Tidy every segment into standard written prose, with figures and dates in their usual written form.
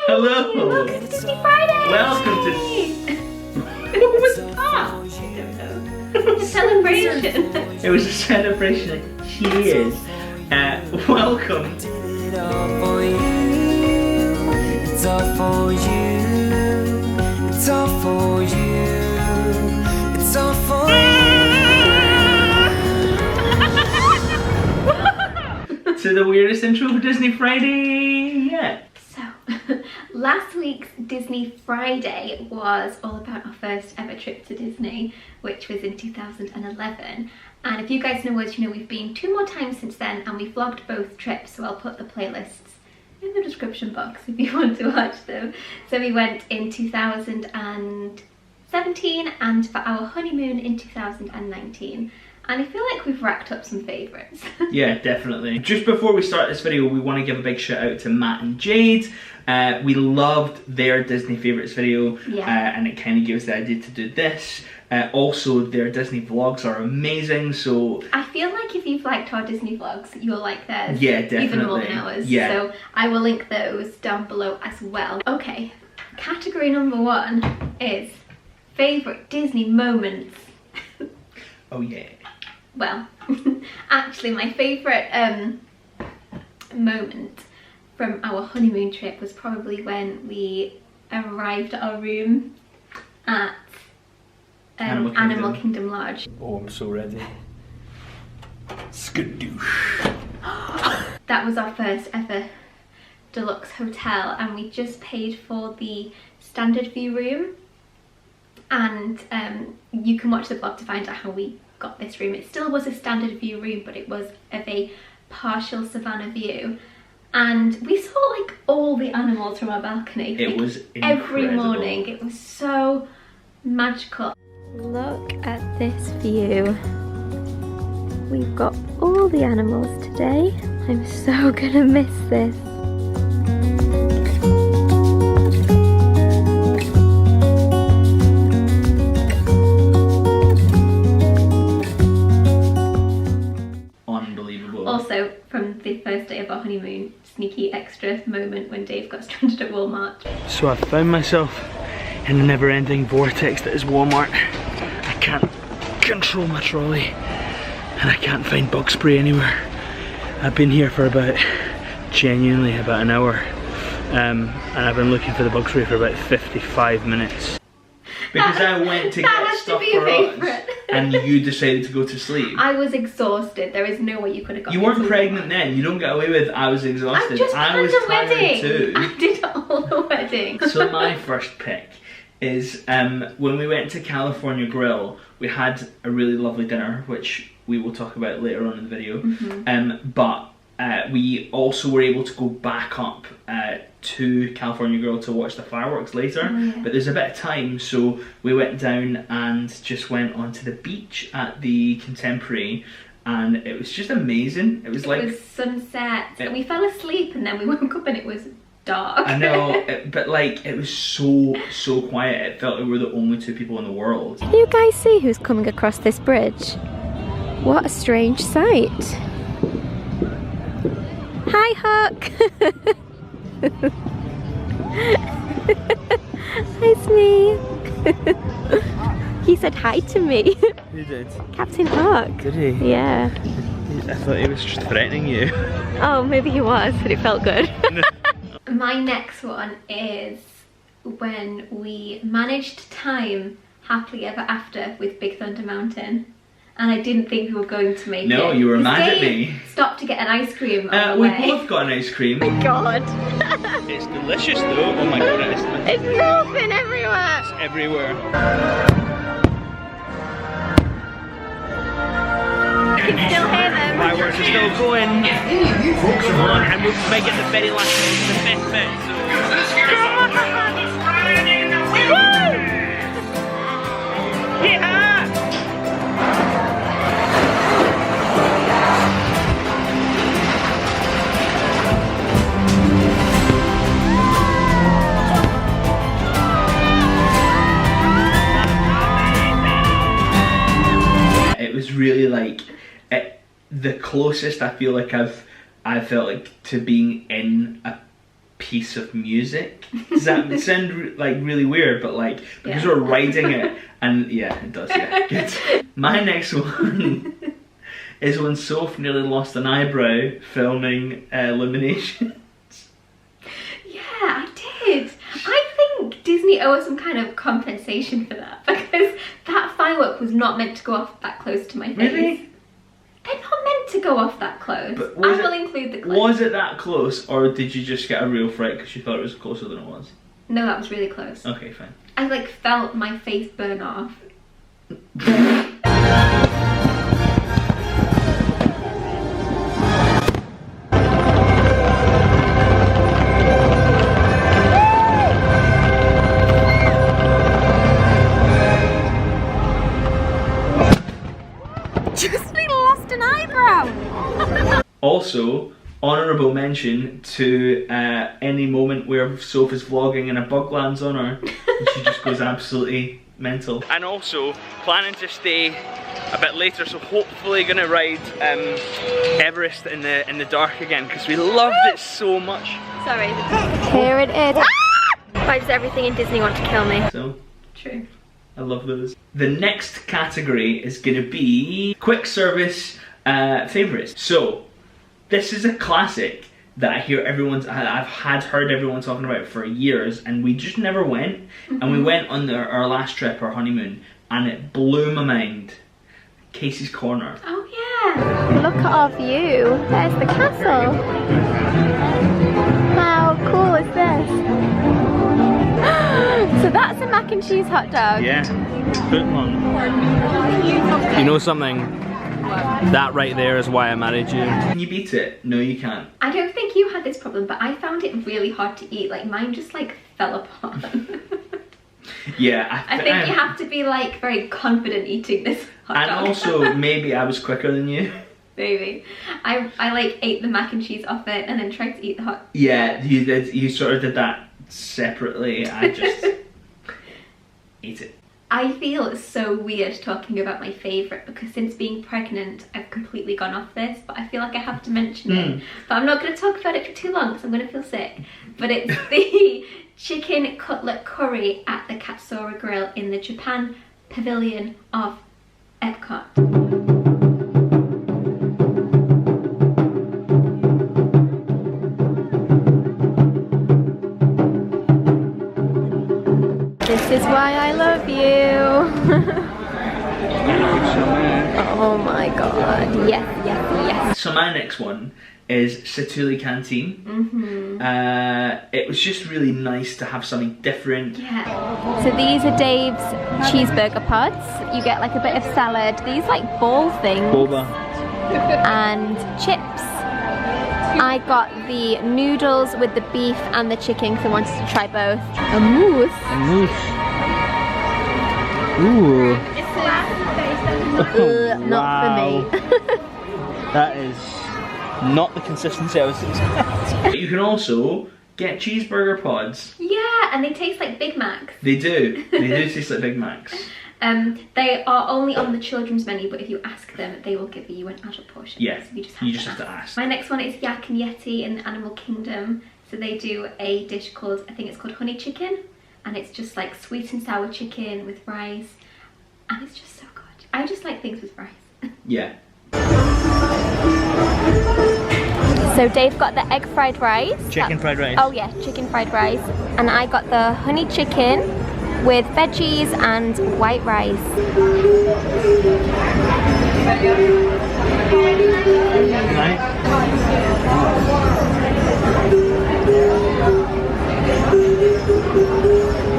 Hello! Welcome to Disney Friday! Welcome to... What was that? I don't know. Celebration. It was a celebration. Cheers. Welcome. It's all for you. It's all for you. It's all for you. It's all for you. To the weirdest intro for Disney Friday yet. So, last week's Disney Friday was all about our first ever trip to Disney, which was in 2011. And if you guys know us, you know we've been 2 more times since then, and we vlogged both trips, so I'll put the playlists in the description box if you want to watch them. So we went in 2017 and for our honeymoon in 2019. And I feel like we've racked up some favourites. Yeah, definitely. Just before we start this video, we want to give a big shout out to Matt and Jade. We loved their Disney favourites video, and it kind of gave us the idea to do this. Also, their Disney vlogs are amazing, so... I feel like if you've liked our Disney vlogs, you'll like theirs. Yeah, definitely. Even more than ours. Yeah. So I will link those down below as well. Okay, category number 1 is favourite Disney moments. Oh yeah. Well, actually my favourite moment from our honeymoon trip was probably when we arrived at our room at Animal Kingdom Lodge. Oh, I'm so ready. Skadoosh. That was our first ever deluxe hotel, and we just paid for the standard view room, and you can watch the vlog to find out how we got this room. It still was a standard view room, but it was of a partial savannah view, and we saw like all the animals from our balcony. It was incredible. Every morning. It was so magical. Look at this view. We've got all the animals today. I'm so gonna miss this. Unbelievable. Also, from the first day of our honeymoon, sneaky extra moment when Dave got stranded at Walmart. So I found myself in a never-ending vortex that is Walmart. I can't control my trolley, and I can't find bug spray anywhere. I've been here for genuinely about an hour, and I've been looking for the bug spray for about 55 minutes. Because I went to get stuff for us, and you decided to go to sleep. I was exhausted. There is no way you could have got You weren't pregnant then. You don't get away with I was exhausted. I was tired wedding. too. I did all the wedding. So my first pick is when we went to California Grill, we had a really lovely dinner, which we will talk about later on in the video. But we also were able to go back up to California Grill to watch the fireworks later. But there's a bit of time, so we went down and just went onto the beach at the Contemporary, and it was just amazing. It was sunset, and we fell asleep, and then we woke up and it was dark. I know, but like it was so quiet. It felt like we were the only 2 people in the world. Can you guys see who's coming across this bridge? What a strange sight. Hi, Huck. Hi, Smee. He said hi to me. Who did? Captain Huck. Did he? Yeah. I thought he was just threatening you. Oh, maybe he was, but it felt good. My next one is when we managed to time Happily Ever After with Big Thunder Mountain. And I didn't think we were going to make it. No, you were mad at me. Stopped to get an ice cream on the We way. both got an ice cream. Oh my god. It's delicious though. Oh my god, it is delicious. It's melting everywhere. It's everywhere. I can still hear them. Fireworks are still going. Come on, and we might get the very last bit, the best bit. So. Yeah! It was really like the closest I feel like I've felt like to being in a piece of music. Does that sound like really weird? But like, because we're riding it, and yeah, it does, yeah, good. My next one is when Soph nearly lost an eyebrow filming Illuminations. Yeah, I did. I think Disney owe us some kind of compensation for that, because that firework was not meant to go off that close to my face. Really? They're not meant to go off that close. But I will include the clip. Was it that close, or did you just get a real fright because you thought it was closer than it was? No, that was really close. Okay, fine. I like felt my face burn off. Also, honourable mention to any moment where Soph is vlogging and a bug lands on her and she just goes absolutely mental. And also, planning to stay a bit later, so hopefully gonna ride Everest in the dark again, because we loved it so much. Sorry. Here it is. Ah! Why does everything in Disney want to kill me? So, true. I love those. The next category is gonna be quick service favourites. So, this is a classic that I've heard everyone talking about for years, and we just never went. And we went on our last trip, our honeymoon, and it blew my mind. Casey's Corner. Oh yeah. Look at our view. There's the castle. How cool is this? So that's a mac and cheese hot dog. Yeah, foot long. You know something? That right there is why I married you. Can you beat it? No, you can't. I don't think you had this problem, but I found it really hard to eat. Like mine just like fell apart. Yeah, I think you have to be like very confident eating this hot dog. And also, maybe I was quicker than you. Maybe. I like ate the mac and cheese off it and then tried to eat the hot. Yeah, you did. You sort of did that separately. I just ate it. I feel so weird talking about my favourite, because since being pregnant I've completely gone off this, but I feel like I have to mention it. But I'm not going to talk about it for too long because I'm going to feel sick. But it's the chicken cutlet curry at the Katsura Grill in the Japan Pavilion of Epcot. This is why I love you. Oh my god. Yes, yes, yes. So my next one is Satuli Canteen. It was just really nice to have something different. Yeah. So these are Dave's cheeseburger pods. You get like a bit of salad. These like ball things. Boba. And chips. I got the noodles with the beef and the chicken because I wanted to try both. A mousse. A mousse. Ooh. Not for me. That is not the consistency I was expecting. You can also get cheeseburger pods. Yeah, and they taste like Big Macs. They do. They do taste like Big Macs. They are only on the children's menu, but if you ask them, they will give you an adult portion. Yeah, so you just have to ask. ask. My next one is Yak and Yeti in the Animal Kingdom. So they do a dish called, I think it's called honey chicken, and it's just like sweet and sour chicken with rice, and it's just so good. I just like things with rice. Yeah. So Dave got the egg fried rice. Chicken fried rice. Oh yeah, chicken fried rice. And I got the honey chicken with veggies and white rice. Nice.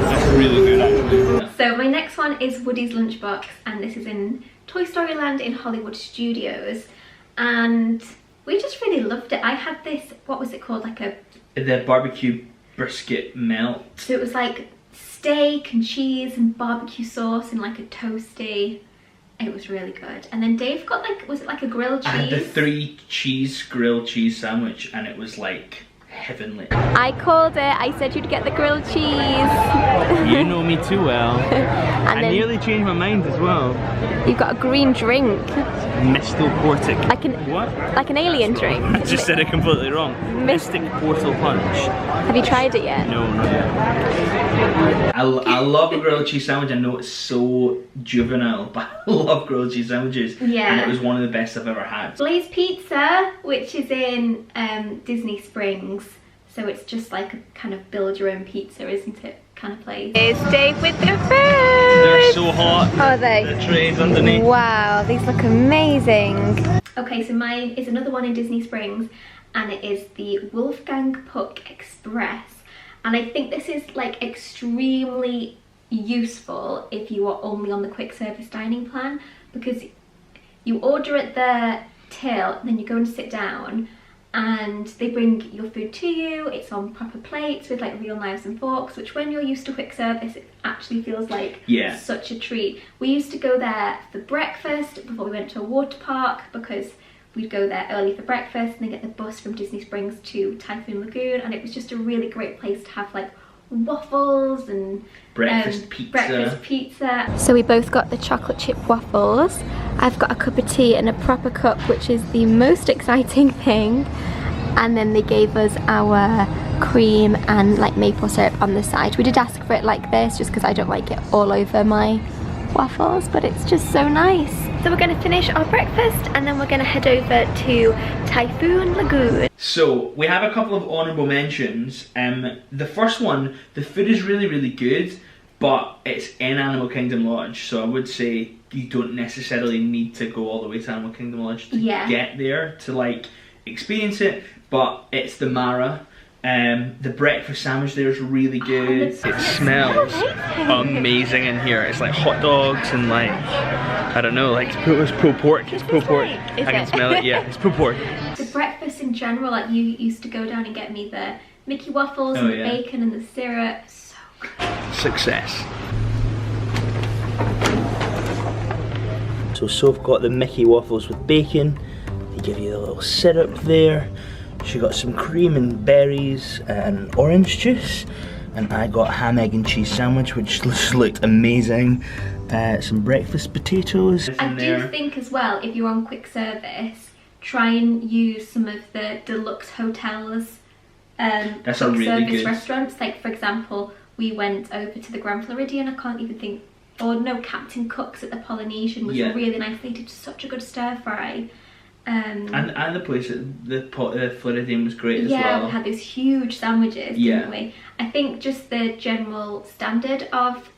That's really good actually. So my next one is Woody's Lunchbox, and this is in Toy Story Land in Hollywood Studios, and we just really loved it. I had this, what was it called, like the barbecue brisket melt. So it was like steak and cheese and barbecue sauce and like a toasty. It was really good. And then Dave got like, was it like a grilled cheese? I had the 3 cheese grilled cheese sandwich, and it was like heavenly. I called it. I said you'd get the grilled cheese. You know me too well. And I then nearly changed my mind as well. you got a green drink. Mistal Portic. Like an alien drink. I just said it completely wrong. Mystic Portal Punch. Have you tried it yet? No, not yet. I love a grilled cheese sandwich. I know it's so juvenile, but I love grilled cheese sandwiches. Yeah. And it was one of the best I've ever had. Blaze Pizza, which is in Disney Springs. So it's just like a kind of build your own pizza, isn't it? Kind of place. It's Dave with the food. They're so hot. Are they? The trays underneath. Wow, these look amazing. Okay, so mine is another one in Disney Springs, and it is the Wolfgang Puck Express. And I think this is like extremely useful if you are only on the quick service dining plan, because you order at the till, then you go and sit down, and they bring your food to you. It's on proper plates with like real knives and forks, which when you're used to quick service, it actually feels like such a treat. We used to go there for breakfast before we went to a water park, because we'd go there early for breakfast and then get the bus from Disney Springs to Typhoon Lagoon, and it was just a really great place to have like waffles and breakfast pizza. So we both got the chocolate chip waffles. I've got a cup of tea and a proper cup, which is the most exciting thing. And then they gave us our cream and like maple syrup on the side. We did ask for it like this just because I don't like it all over my waffles, but it's just so nice. So we're going to finish our breakfast and then we're going to head over to Typhoon Lagoon. So we have a couple of honourable mentions. The first one, the food is really, really good, but it's in Animal Kingdom Lodge, so I would say you don't necessarily need to go all the way to Animal Kingdom Lodge to get there to like experience it, but it's the Mara. The breakfast sandwich there is really good. It smells amazing in here. It's like hot dogs and like, I don't know, like it's pulled pork. It's pulled pork. I can smell it, yeah, it's pulled pork. The breakfast in general, like you used to go down and get me the Mickey waffles and the bacon and the syrup. So good. Success. So Soph got the Mickey waffles with bacon. They give you a little syrup there. She got some cream and berries and orange juice, and I got ham, egg and cheese sandwich, which just looked amazing. Some breakfast potatoes. I do think as well, if you're on quick service, try and use some of the deluxe hotels that's a really service good restaurants. Like for example, we went over to the Grand Floridian. I can't even think, or no, Captain Cook's at the Polynesian was really nice. They did such a good stir fry. And the place at the Floridian was great as well. Yeah, we had these huge sandwiches, didn't we? I think just the general standard of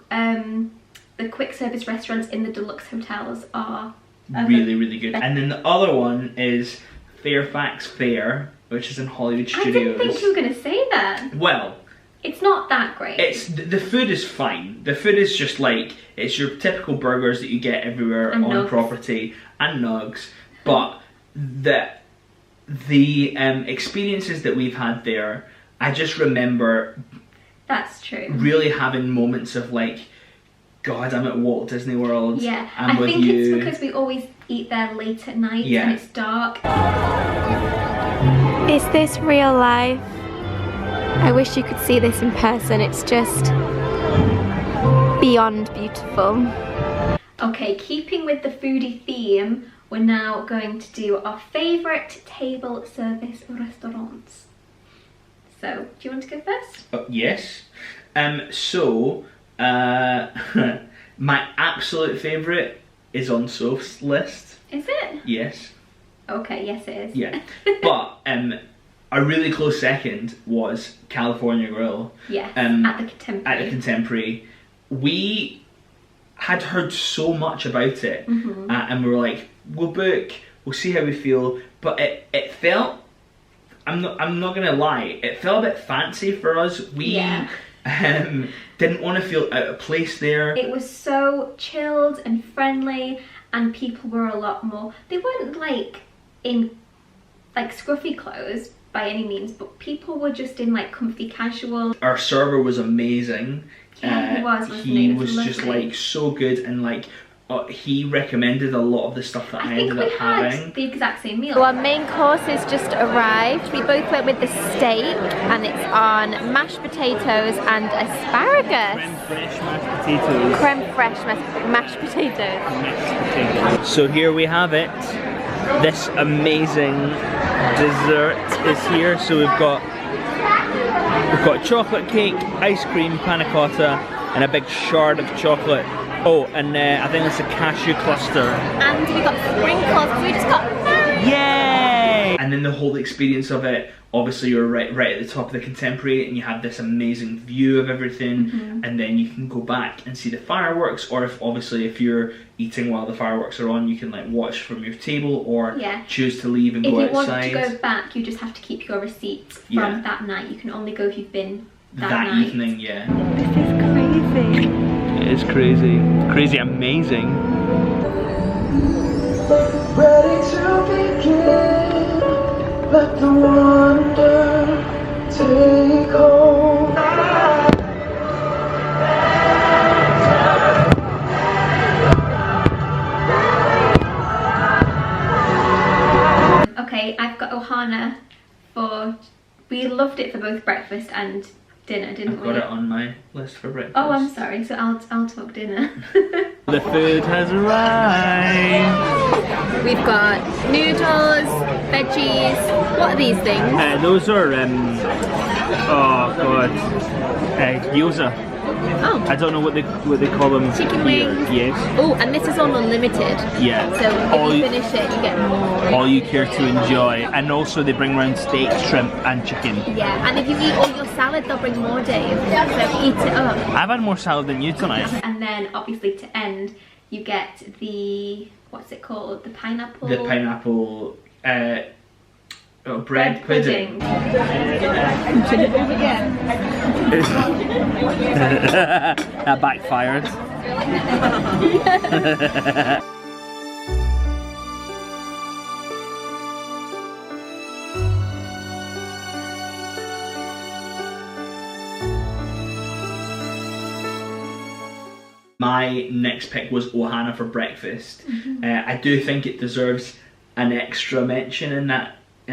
the quick service restaurants in the deluxe hotels are really, really good. And then the other one is Fairfax Fair, which is in Hollywood Studios. I didn't think you were going to say that. Well, it's not that great. The food is fine. The food is just like, it's your typical burgers that you get everywhere and on nugs. Property and nugs. But the experiences that we've had there, I just remember. That's true. Really having moments of like, God, I'm at Walt Disney World. Yeah, I'm I with think you. it's because we always eat there late at night and it's dark. Is this real life? I wish you could see this in person. It's just beyond beautiful. Okay, keeping with the foodie theme, we're now going to do our favourite table service restaurants. So, do you want to go first? Yes. My absolute favourite is on Soph's list. Is it? Yes. Okay, yes it is. Yeah. But a really close second was California Grill. Yes, at the Contemporary. At the Contemporary. We had heard so much about it, and we were like, we'll book, we'll see how we feel, but it felt, I'm not gonna lie, it felt a bit fancy for us. We didn't want to feel out of place there. It was so chilled and friendly, and people were a lot more, they weren't like in like scruffy clothes by any means, but people were just in like comfy casual. Our server was amazing. Yeah, he was, wasn't he? He was just like so good, and like he recommended a lot of the stuff that I ended up having. The exact same meal. So our main course has just arrived. We both went with the steak, and it's on mashed potatoes and asparagus. Creme fraiche mashed potatoes. Creme fraiche mashed potatoes. So here we have it. This amazing dessert is here. So we've got chocolate cake, ice cream, panna cotta, and a big shard of chocolate. Oh, and I think it's a cashew cluster. And we got sprinkles. We just got married. Yay! And then the whole experience of it, obviously you're right at the top of the Contemporary, and you have this amazing view of everything, and then you can go back and see the fireworks, or if you're eating while the fireworks are on, you can like watch from your table, or choose to leave and go outside. If you want to go back, you just have to keep your receipts from that night. You can only go if you've been that night. Evening, yeah. This is crazy. It is crazy. Crazy amazing. Ready to begin, let the wonder take hold. Okay, I've got Ohana we loved it for both breakfast and dinner, didn't we? I've got it on my list for breakfast. Oh, I'm sorry, so I'll talk dinner. The food has arrived. We've got noodles, veggies. What are these things? Those are, gyoza. Oh. I don't know what they call them. Chicken here. wings. Yes. Oh, and this is all unlimited. Yeah. So if you finish it, you get more. All you care to enjoy. And also they bring around steak, shrimp and chicken. Yeah, and if you eat all your salad, they'll bring more, Dave. So eat it up. I've had more salad than you tonight. And then obviously to end, you get the, what's it called? The pineapple? The pineapple bread pudding. That backfired. My next pick was Ohana for breakfast. I do think it deserves an extra mention in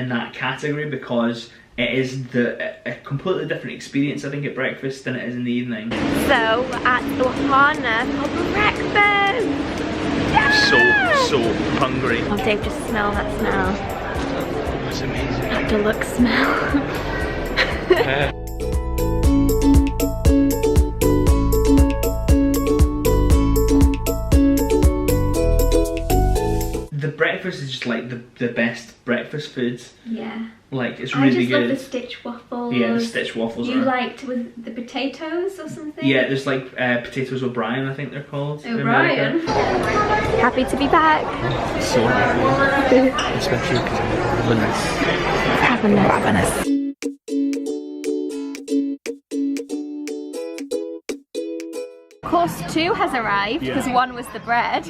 that category because it is a completely different experience, I think, at breakfast than it is in the evening. So we're at Ohana for breakfast. Yeah! So hungry. Oh, Dave, just smell that smell. That's amazing. That deluxe smell. The breakfast is just like the best breakfast foods. Yeah. Like, it's really good. I just love the stitch waffles. Yeah, the stitch waffles You liked with the potatoes or something? Yeah, there's like potatoes O'Brien, I think they're called. O'Brien. Happy to be back. So happy. Especially because Ravenous. Course 2 has arrived because 1 was the bread.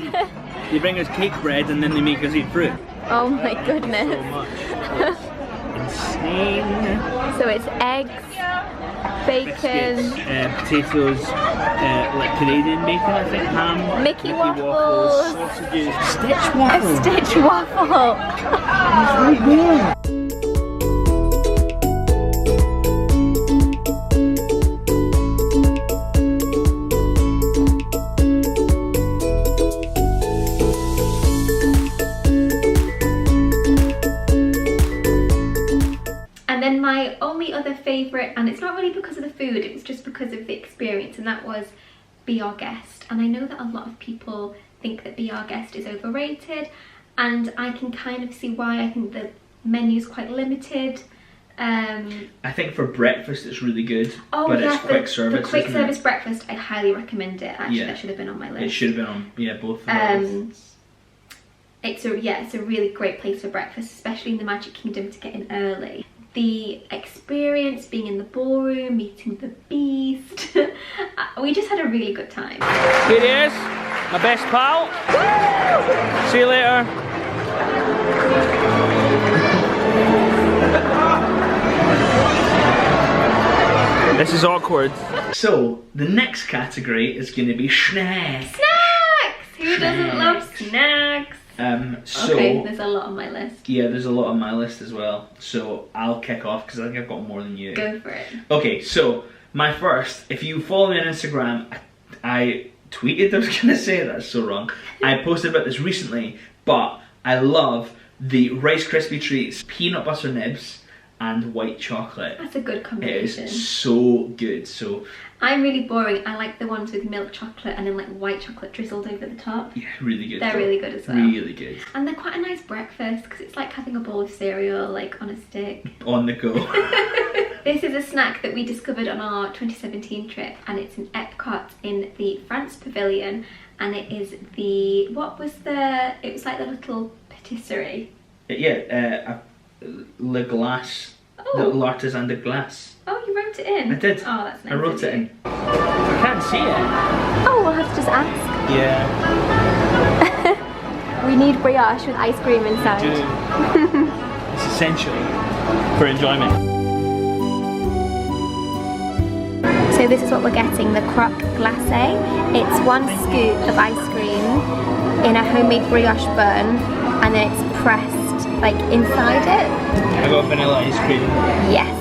They bring us cake bread and then they make us eat fruit. Oh my goodness. So much. Insane. So it's eggs, bacon, biscuits, potatoes, like Canadian bacon, I think, ham, Mickey waffles, sausages, stitch waffle. a stitch waffle. It's right there. And then my only other favourite, and it's not really because of the food, it was just because of the experience, and that was Be Our Guest. And I know that a lot of people think that Be Our Guest is overrated, and I can kind of see why. I think the menu's quite limited. I think for breakfast it's really good, oh, but yeah, it's quick service. The quick service breakfast, I highly recommend it. Actually, that should have been on my list. It should have been on, yeah, both of those. It's a really great place for breakfast, especially in the Magic Kingdom, to get in early. The experience, being in the ballroom, meeting the Beast, we just had a really good time. Here it is, my best pal. Woo! See you later. This is awkward. So, the next category is going to be snacks. Snacks! Who doesn't love snacks? So okay, there's a lot on my list. Yeah, there's a lot on my list as well. So I'll kick off because I think I've got more than you. Go for it. Okay, so my first, if you follow me on Instagram, I tweeted, I was going to say that's so wrong. I posted about this recently, but I love the Rice Krispie Treats, peanut butter nibs, and white chocolate. That's a good combination. It is so good. So I'm really boring. I like the ones with milk chocolate and then like white chocolate drizzled over the top. yeah, really good. They're really good as well. Really good. And they're quite a nice breakfast because it's like having a bowl of cereal like on a stick. On the go. This is a snack that we discovered on our 2017 trip, and it's in Epcot in the France Pavilion, and it is the, it was like the little patisserie. Yeah, Le Glace. Oh. L'Artisan de Glace. Oh, you wrote it in? I did. Oh, that's nice. I wrote it in. I can't see it. Oh, we'll have to just ask. Yeah. We need brioche with ice cream inside. It's essential for enjoyment. So this is what we're getting, the croque glacé. It's 1 scoop of ice cream in a homemade brioche bun, and then it's pressed like inside it. I got vanilla ice cream. Yes.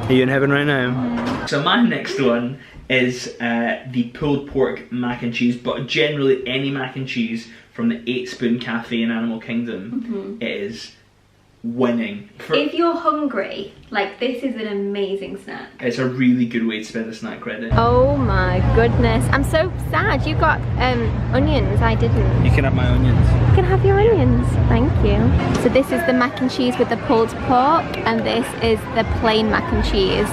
Are you in heaven right now? So my next one is the pulled pork mac and cheese, but generally any mac and cheese from the 8 Spoon Cafe in Animal Kingdom is winning. If you're hungry, like this is an amazing snack. It's a really good way to spend a snack credit. Oh my goodness. I'm so sad you got onions, I didn't. You can have my onions. You can have your onions, thank you. So this is the mac and cheese with the pulled pork, and this is the plain mac and cheese.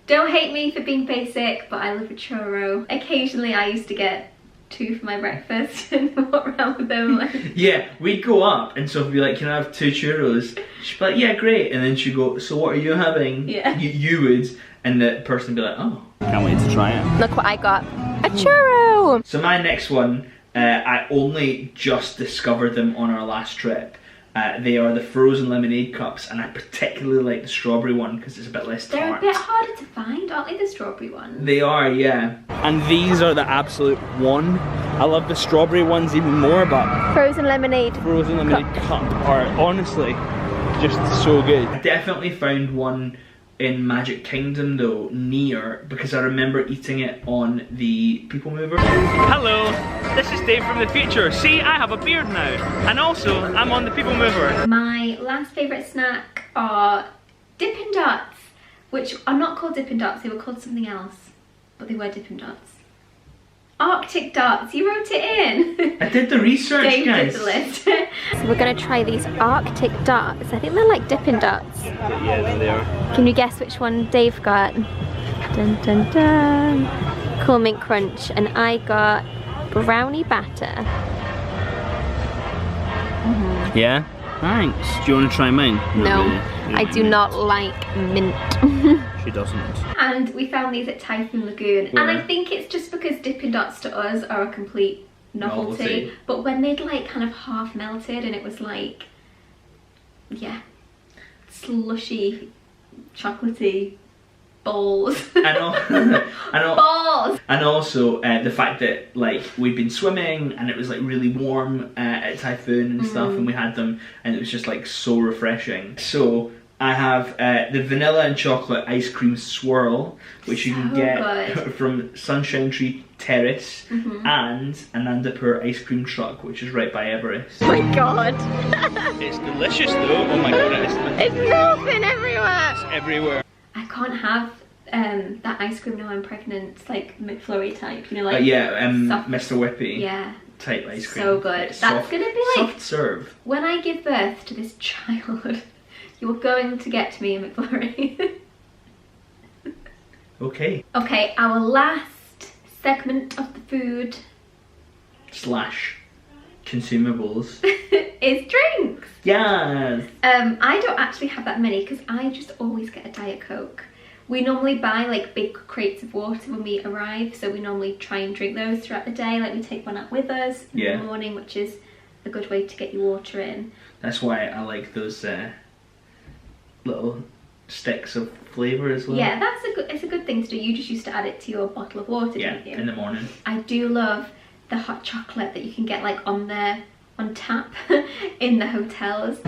Don't hate me for being basic, but I love a churro. Occasionally I used to get 2 for my breakfast and walk around with them like... Yeah, we'd go up and Sophie would be like, can I have 2 churros? She'd be like, yeah, great. And then she'd go, so what are you having? Yeah. You would, and the person would be like, oh, can't wait to try it. Look what I got, a churro! So my next one, I only just discovered them on our last trip. They are the frozen lemonade cups, and I particularly like the strawberry one because it's a bit less tart. They're a bit harder to find, aren't they, the strawberry ones? They are, yeah. And these are the absolute one. I love the strawberry ones even more, but Frozen lemonade cup are honestly just so good. I definitely found one in Magic Kingdom though, near, because I remember eating it on the People Mover. Hello, this is Dave from the future. See, I have a beard now, and also I'm on the People Mover. My last favourite snack are Dippin' Dots, which are not called Dippin' Dots, they were called something else, but they were Dippin' Dots. Arctic Dots, you wrote it in. I did the research, Dave guys. did the list. So we're gonna try these Arctic Dots. I think they're like Dippin' Dots. Yeah, they are. Can you guess which one Dave got? Dun dun dun. Cool Mint Crunch, and I got brownie batter. Yeah? Thanks. Do you want to try mine? No, really. I do not like mint. She doesn't. And we found these at Typhoon Lagoon, Where? and I think it's just because Dippin' Dots to us are a complete novelty. Novelty. But when they'd like kind of half melted and it was like, yeah, slushy, chocolatey balls. Balls! And also the fact that like we'd been swimming and it was like really warm at Typhoon and stuff, and we had them and it was just like so refreshing. So I have the vanilla and chocolate ice cream swirl, which you can So get good. from Sunshine Tree Terrace, and Anandapur ice cream truck, which is right by Everest. Oh my god. It's delicious though. Oh my god, It's melting everywhere. it's everywhere. I can't have that ice cream now I'm pregnant. It's like McFlurry type, you know, like Yeah, soft- Mr. Whippy yeah, type ice cream. so good. It's That's soft- gonna be like soft serve. when I give birth to this child. You're going to get me a McFlurry. Okay. Okay, our last segment of the food / consumables is drinks. Yes. I don't actually have that many because I just always get a Diet Coke. We normally buy like big crates of water when we arrive, so we normally try and drink those throughout the day. Like we take one out with us in the morning, which is a good way to get your water in. That's why I like those little sticks of flavour as well. Yeah, it's a good thing to do. You just used to add it to your bottle of water, didn't you? In the morning. I do love the hot chocolate that you can get like on tap in the hotels.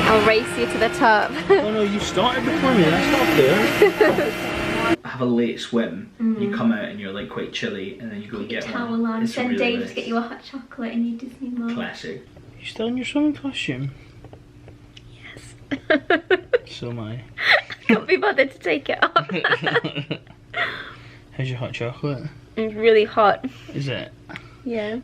I'll race you to the top. Oh no, you started before me, that's not fair. I have a late swim, you come out and you're like quite chilly, and then you go and get towel one. on, It's send really Dave nice. to get you a hot chocolate in your Disney mug. Classic. You still in your swimming costume? Yes. So am I. I can't be bothered to take it off. How's your hot chocolate? It's really hot. Is it? Yeah.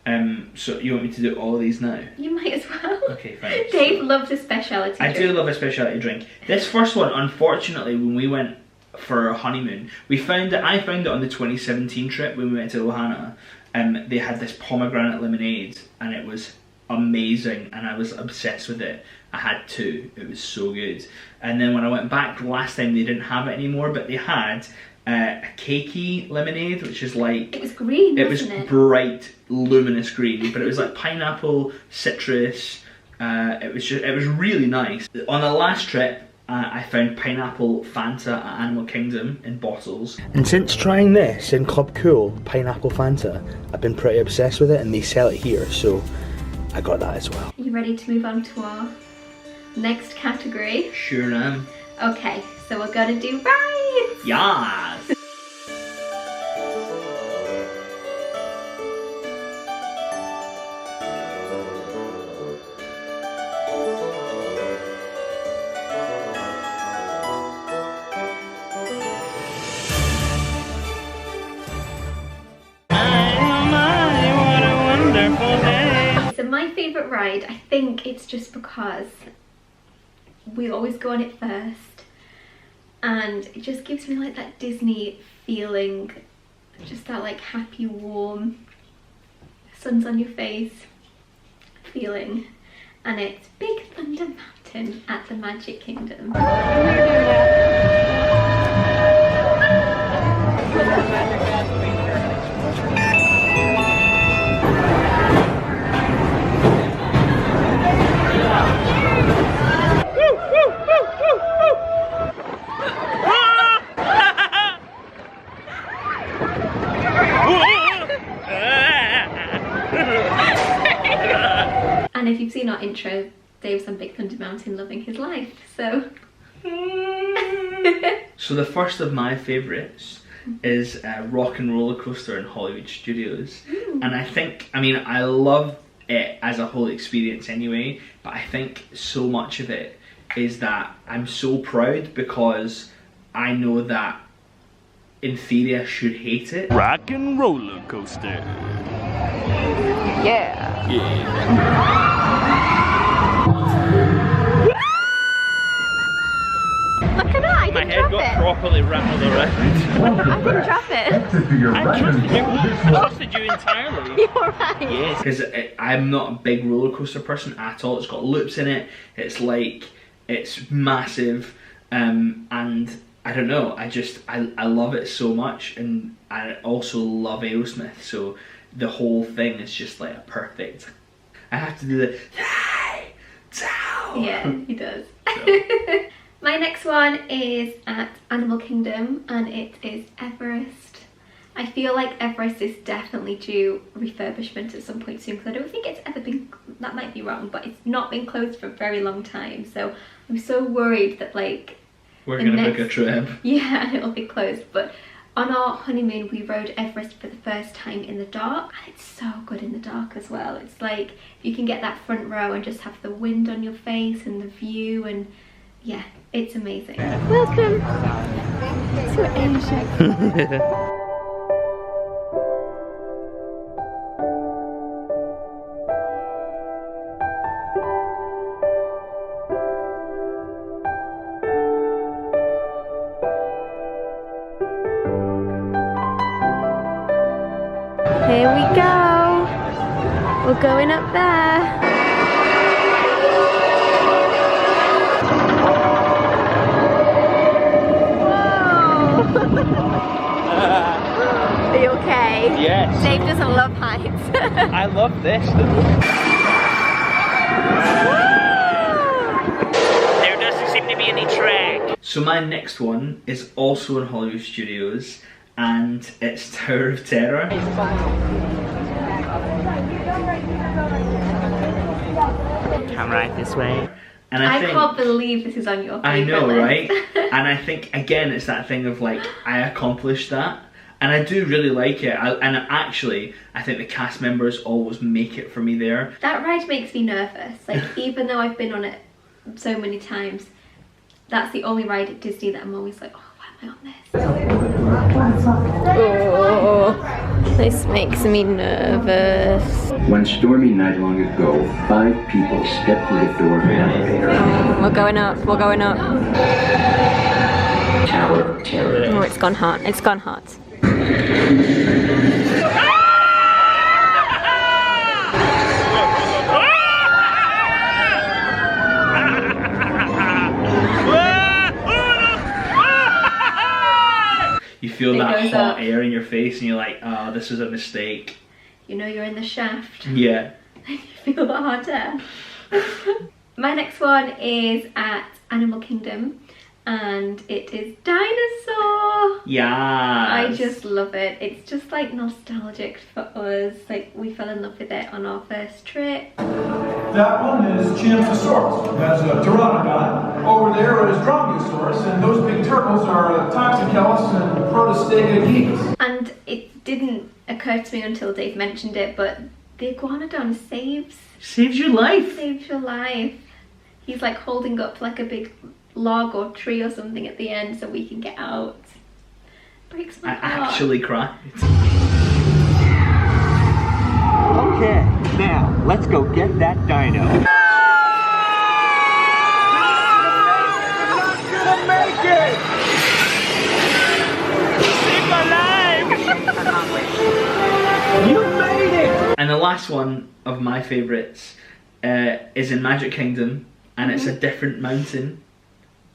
So you want me to do all of these now? You might as well. Okay, fine. Dave loves a speciality drink. I do love a specialty drink. This first one, unfortunately, when we went for our honeymoon, I found it on the 2017 trip when we went to Ohana. They had this pomegranate lemonade, and it was amazing, and I was obsessed with it. I had two. It was so good. And then when I went back last time, they didn't have it anymore, but they had a cakey lemonade, which is like... It was green, wasn't it? It was bright, luminous green, but it was like pineapple, citrus. It was really nice. On the last trip, I found pineapple Fanta at Animal Kingdom in bottles. And since trying this in Club Cool, pineapple Fanta, I've been pretty obsessed with it, and they sell it here, so I got that as well. Are you ready to move on to our next category? Sure am. Okay, so we're gonna do rides! Yes! So my favourite ride, I think it's just because we always go on it first, and it just gives me like that Disney feeling, just that like happy, warm, sun's on your face feeling, and it's Big Thunder Mountain at the Magic Kingdom. And if you've seen our intro, Dave's on Big Thunder Mountain loving his life, so... So the first of my favourites is Rock and Roller Coaster in Hollywood Studios. And I love it as a whole experience anyway, but I think so much of it is that I'm so proud because I know that in theory I should hate it. Rock and Roller Coaster. Yeah. Look at that, I My didn't head drop got it. properly rattled around. I didn't drop it. I trusted you entirely. You're right. Yes, because I'm not a big roller coaster person at all. It's got loops in it. It's massive, and I don't know. I love it so much, and I also love Aerosmith. So the whole thing is just like a perfect. I have to do the Yeah, he does. So. My next one is at Animal Kingdom, and it is Everest. I feel like Everest is definitely due refurbishment at some point soon, because I don't think it's ever been, that might be wrong, but it's not been closed for a very long time. So I'm so worried that like... We're gonna book a trip. Yeah, and it'll be closed. But on our honeymoon, we rode Everest for the first time in the dark, and it's so good in the dark as well. It's like you can get that front row and just have the wind on your face and the view, and yeah, it's amazing. Welcome to Asia. Here we go. We're going up there. Are you okay? Yes. Dave doesn't love heights. I love this. There doesn't seem to be any track. So my next one is also in Hollywood Studios, and it's Tower of Terror. Come right this way. And I can't believe this is on your favourite I know, list. right? And I think, again, it's that thing of like, I accomplished that. And I do really like it. And actually, I think the cast members always make it for me there. That ride makes me nervous. Like, even though I've been on it so many times, that's the only ride at Disney that I'm always like, oh, why am I on Oh, this makes me nervous. One stormy night long ago, 5 people stepped through the door of the elevator. We're going up, we're going up. Tower of Terror. Oh, it's gone hot, it's gone hot. You feel that goes hot up. air in your face and you're like, oh, this is a mistake. You know you're in the shaft. Yeah. You feel the hot air. My next one is at Animal Kingdom, and it is Dinosaur. Yeah. I just love it. It's just like nostalgic for us. Like, we fell in love with it on our first trip. That one is Champsosaurus. That's a pteranodon. Over there is Dromaeosaurus, and those big turtles are Toxicellus and Protostega geeks. And it didn't occur to me until Dave mentioned it, but the iguanodon saves Saves your life. your life. He's like holding up like a big log or tree or something at the end so we can get out. Breaks my I heart. actually cried. Okay, now let's go get that dino. Make it! Save my life! You made it! And the last one of my favourites is in Magic Kingdom, and it's a different mountain.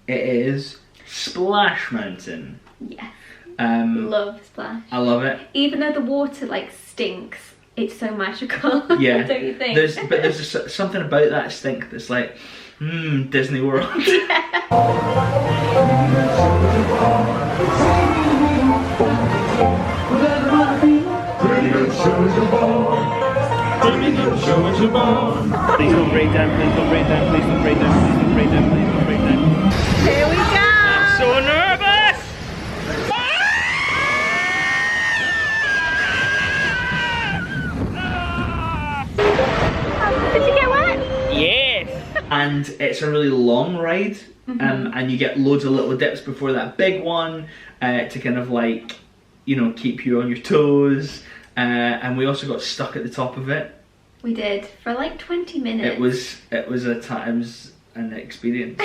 It is Splash Mountain. Yes. Love Splash. I love it. Even though the water like stinks, it's so magical. Yeah. Don't you think? There's just something about that stink that's like, Disney World. Please don't break down, please don't break down, please don't break down, please don't break down, please don't break down. Here we go! So nervous! Did you get wet? Yes! And it's a really long ride, and you get loads of little dips before that big one to kind of like, you know, keep you on your toes. And we also got stuck at the top of it. We did for like 20 minutes. It was an experience.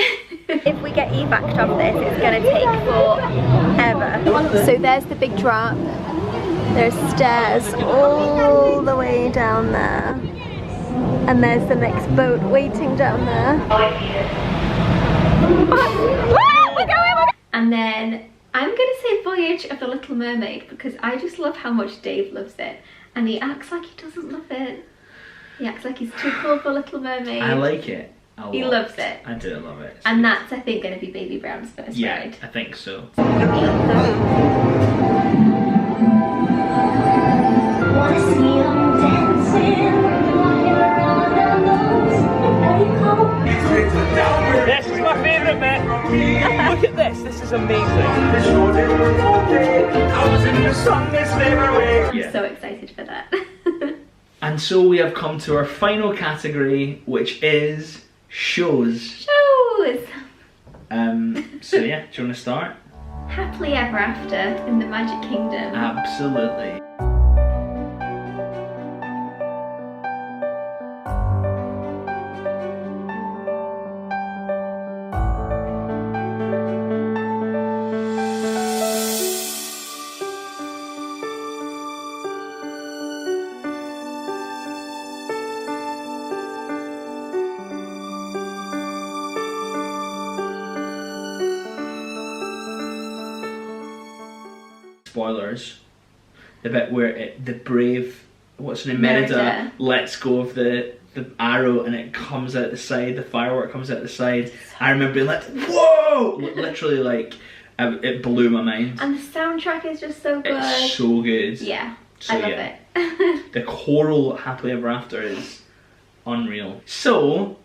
If we get evac'd off this, it's gonna take forever. So there's the big drop. There's stairs all the way down there. And there's the next boat waiting down there. We're going! And then I'm gonna say Voyage of the Little Mermaid because I just love how much Dave loves it. And he acts like he doesn't love it. He acts like he's too cool for Little Mermaid. I like it a lot. He loves it. I do love it. And that's, I think, going to be Baby Brown's first ride. I think so. This is my favourite bit. Look at this. This is amazing. I was in the sun this favourite way. I'm so excited for that. And so we have come to our final category, which is shows. Shows! So yeah, do you want to start? Happily Ever After in the Magic Kingdom. Absolutely. spoilers, the bit where the brave, what's her name, Merida, lets go of the arrow and it comes out the side, the firework comes out the side. I remember being like, whoa! Literally, like, it blew my mind. And the soundtrack is just so good. It's so good. Yeah, so, I love it. The choral Happily Ever After is unreal. So,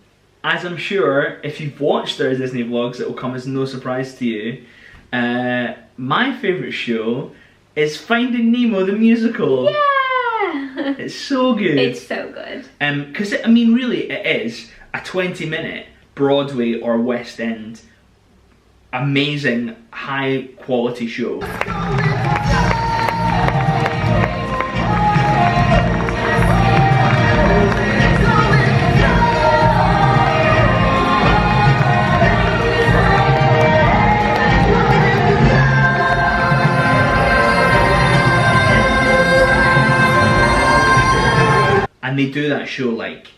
as I'm sure if you've watched their Disney vlogs, it will come as no surprise to you. My favourite show is Finding Nemo the musical. Yeah! It's so good. It's so good. Because, I mean, really, it is a 20-minute Broadway or West End amazing, high-quality show. And they do that show like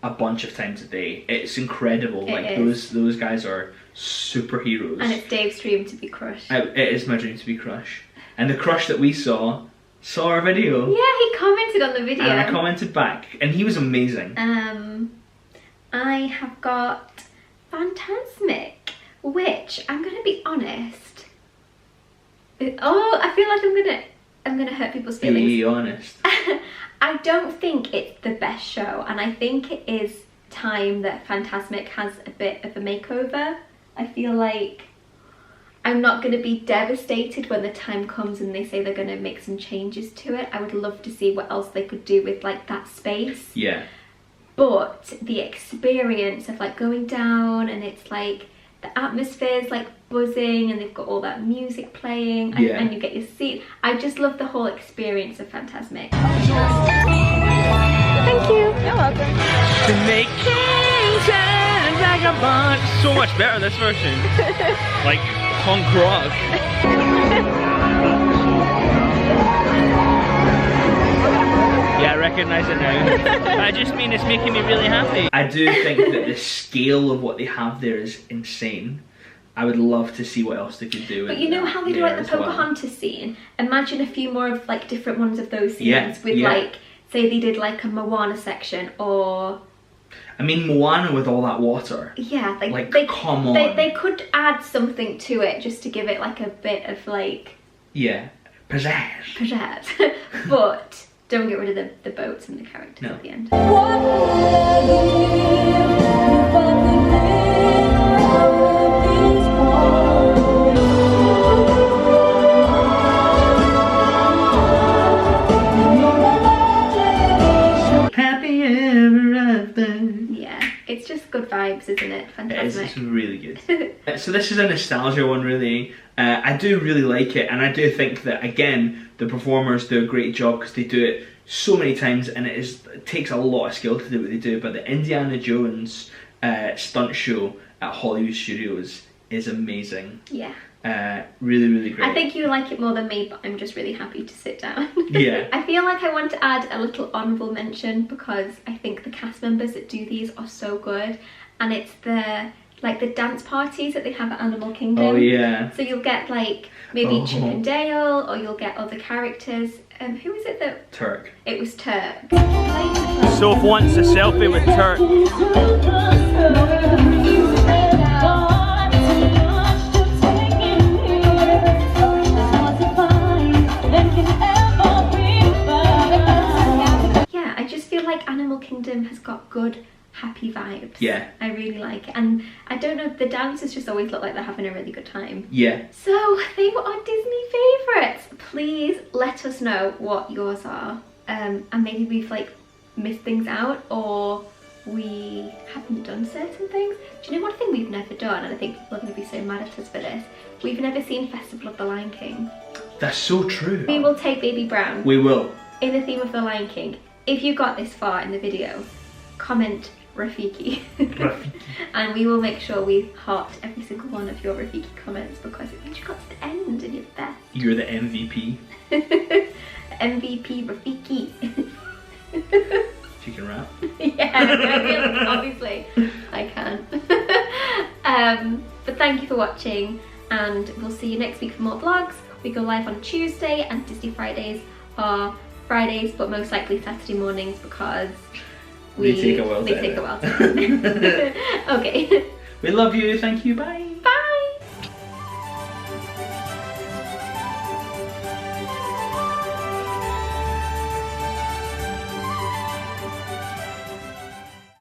a bunch of times a day. It's incredible. Those guys are superheroes. And it's Dave's dream to be Crush. It is my dream to be Crush. And the Crush that we saw our video. Yeah, he commented on the video. And I commented back, and he was amazing. I have got Fantasmic, which I'm gonna be honest. I feel like I'm gonna hurt people's feelings. Be honest. I don't think it's the best show, and I think it is time that Fantasmic has a bit of a makeover. I feel like I'm not going to be devastated when the time comes and they say they're going to make some changes to it. I would love to see what else they could do with like that space. Yeah. But the experience of like going down, and it's like the atmosphere's like buzzing and they've got all that music playing, and, and you get your seat. I just love the whole experience of Fantasmic. Thank you. You're welcome. To make kings and vagabonds. So much better this version. Like punk rock. Yeah, I recognise it now. I just mean it's making me really happy. I do think that the scale of what they have there is insane. I would love to see what else they could do. But you know how they do like the Pocahontas scene? Imagine a few more of like different ones of those scenes with like, say they did like a Moana section, or... I mean, Moana with all that water. Yeah, like come on. They could add something to it just to give it like a bit of like... Yeah, pizzazz. But don't get rid of the boats and the characters at the end. Happy ever after. Yeah, it's just good vibes, isn't it? Fantastic. It is, it's really good. So this is a nostalgia one, really. I do really like it, and I do think that, again, the performers do a great job because they do it so many times, and it takes a lot of skill to do what they do. But the Indiana Jones stunt show at Hollywood Studios is amazing. Yeah. Really, really great. I think you like it more than me, but I'm just really happy to sit down. Yeah. I feel like I want to add a little honourable mention because I think the cast members that do these are so good, and it's the dance parties that they have at Animal Kingdom. Oh yeah. So you'll get like maybe Chip and Dale, or you'll get other characters. Who was it that? Turk. It was Turk. Soph wants a selfie with Turk. Yeah, I just feel like Animal Kingdom has got good, happy vibes. Yeah. I really like it. And I don't know, the dancers just always look like they're having a really good time. Yeah. So they were our Disney favourites. Please let us know what yours are. And maybe we've like missed things out, or we haven't done certain things. Do you know one thing we've never done, and I think people are going to be so mad at us for this? We've never seen Festival of the Lion King. That's so true. We will take Baby Brown. We will. In the theme of the Lion King. If you got this far in the video, comment Rafiki. And we will make sure we heart every single one of your Rafiki comments, because it means you got to the end and you're the best. You're the MVP. MVP Rafiki. You can rap. Yeah, obviously I can. But thank you for watching. and we'll see you next week for more vlogs. We go live on Tuesday, and Disney Fridays are Fridays, but most likely Saturday mornings because they take a while to Okay. We love you, thank you, bye.